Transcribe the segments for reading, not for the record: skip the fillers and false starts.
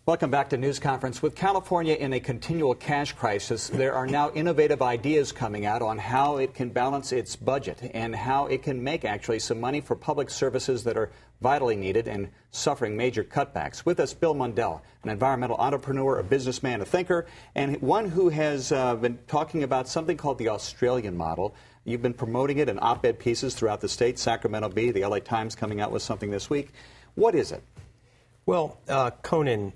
Welcome back to News Conference. With California in a continual cash crisis, there are now innovative ideas coming out on how it can balance its budget and how it can make actually some money for public services that are vitally needed and suffering major cutbacks. With us, Bill Mundell, an environmental entrepreneur, a businessman, a thinker, and one who has been talking about something called the Australian model. You've been promoting it in op-ed pieces throughout the state. Sacramento Bee, the LA Times coming out with something this week. What is it? Well, Conan,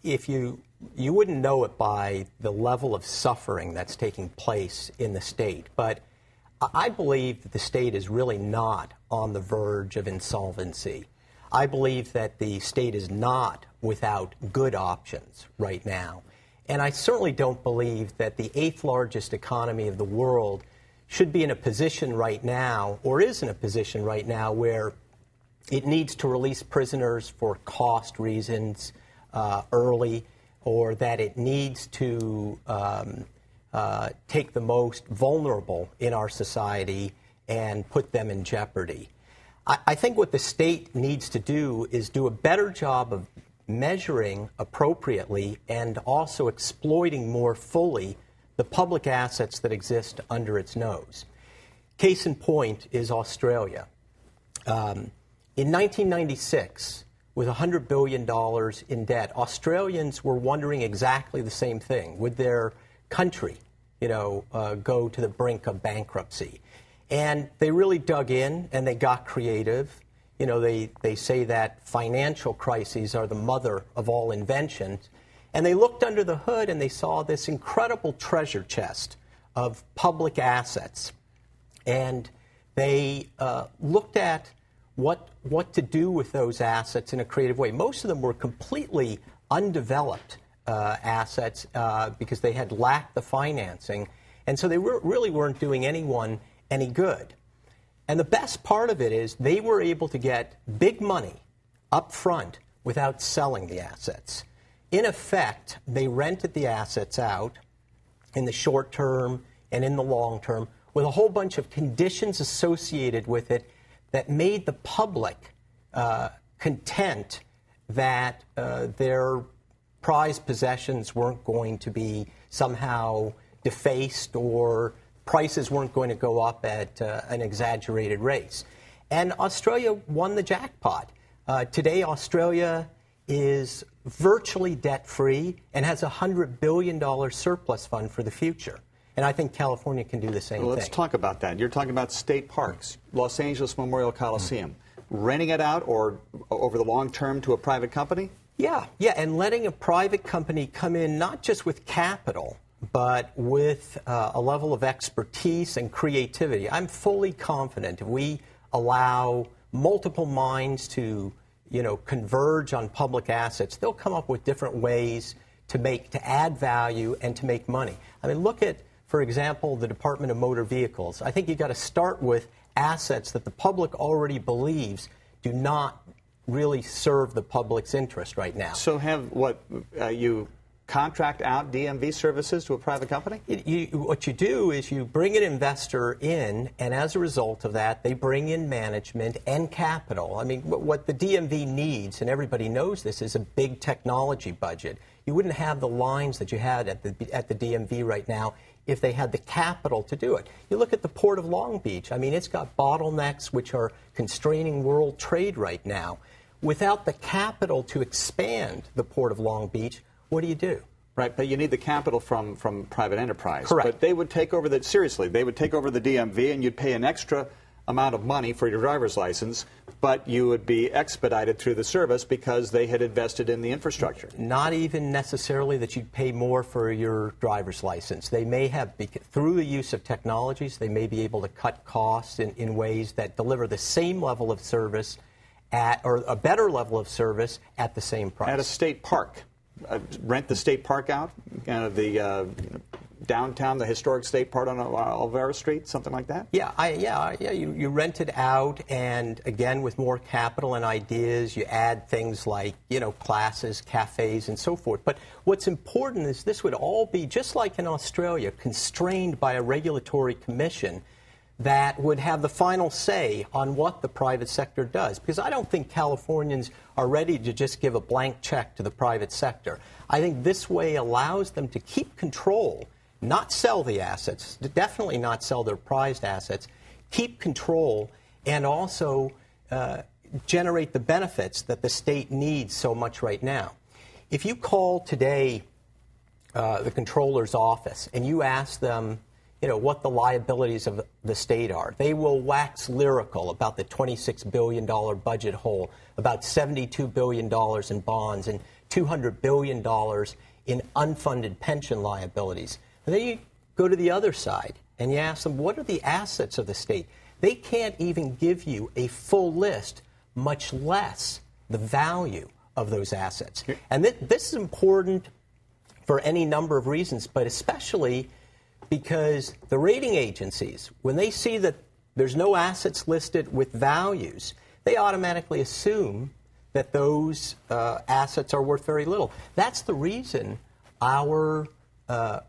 if you wouldn't know it by the level of suffering that's taking place in the state, but I believe that the state is really not on the verge of insolvency. I believe that the state is not without good options right now. And I certainly don't believe that the 8th largest economy of the world should be in a position right now, or is in a position right now, where it needs to release prisoners for cost reasons early, or that it needs to take the most vulnerable in our society and put them in jeopardy. I think what the state needs to do is do a better job of measuring appropriately and also exploiting more fully the public assets that exist under its nose. Case in point is Australia. In 1996, with $100 billion in debt, Australians were wondering exactly the same thing. Would their country, go to the brink of bankruptcy? And they really dug in and they got creative. They say that financial crises are the mother of all inventions. And they looked under the hood and they saw this incredible treasure chest of public assets. And they looked at what to do with those assets in a creative way. Most of them were completely undeveloped assets because they had lacked the financing, and so they really weren't doing anyone any good. And the best part of it is they were able to get big money up front without selling the assets. In effect, they rented the assets out in the short term and in the long term with a whole bunch of conditions associated with it that made the public content that their prized possessions weren't going to be somehow defaced or prices weren't going to go up at an exaggerated rate. And Australia won the jackpot. Today, Australia is virtually debt-free and has a $100 billion surplus fund for the future. And I think California can do the same thing. Let's talk about that. You're talking about state parks, Los Angeles Memorial Coliseum. Renting it out or over the long term to a private company? Yeah, and letting a private company come in not just with capital, but with a level of expertise and creativity. I'm fully confident if we allow multiple minds to, converge on public assets, they'll come up with different ways to add value and to make money. I mean, look at, for example, the Department of Motor Vehicles. I think you've got to start with assets that the public already believes do not really serve the public's interest right now. So you contract out DMV services to a private company? What you do is you bring an investor in, and as a result of that, they bring in management and capital. I mean, what the DMV needs, and everybody knows this, is a big technology budget. You wouldn't have the lines that you had at the DMV right now if they had the capital to do it. You look at the Port of Long Beach. I mean, it's got bottlenecks which are constraining world trade right now. Without the capital to expand the Port of Long Beach, what do? Right, but you need the capital from private enterprise. Correct. But they would take over they would take over the DMV and you'd pay an extra amount of money for your driver's license, but you would be expedited through the service because they had invested in the infrastructure. Not even necessarily that you'd pay more for your driver's license. They may have, through the use of technologies, they may be able to cut costs in ways that deliver the same level of service or a better level of service at the same price. At a state park. Rent the state park out, the downtown, the historic state park on Olvera Street, something like that? You rent it out, and again, with more capital and ideas, you add things like, classes, cafes, and so forth. But what's important is this would all be, just like in Australia, constrained by a regulatory commission that would have the final say on what the private sector does. Because I don't think Californians are ready to just give a blank check to the private sector. I think this way allows them to keep control, not sell the assets, definitely not sell their prized assets, keep control, and also generate the benefits that the state needs so much right now. If you call today the comptroller's office and you ask them, what the liabilities of the state are, they will wax lyrical about the $26 billion budget hole, about $72 billion in bonds, and $200 billion in unfunded pension liabilities. And then you go to the other side and you ask them, what are the assets of the state? They can't even give you a full list, much less the value of those assets. And this is important for any number of reasons, but especially because the rating agencies, when they see that there's no assets listed with values, they automatically assume that those assets are worth very little. That's the reason our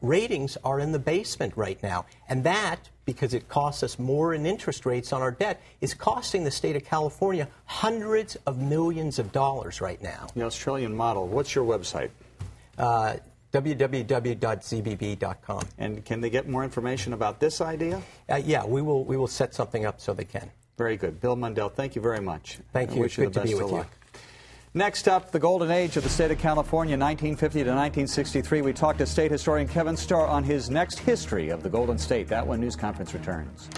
ratings are in the basement right now. And that, because it costs us more in interest rates on our debt, is costing the state of California hundreds of millions of dollars right now. The Australian model, what's your website? www.zbb.com. And can they get more information about this idea? Yeah, we will set something up so they can. Very good. Bill Mundell, thank you very much. Thank you. Wish you the Good to best be of with luck. you. Next up, the golden age of the state of California, 1950 to 1963. We talked to state historian Kevin Starr on his next history of the Golden State. That when news conference returns.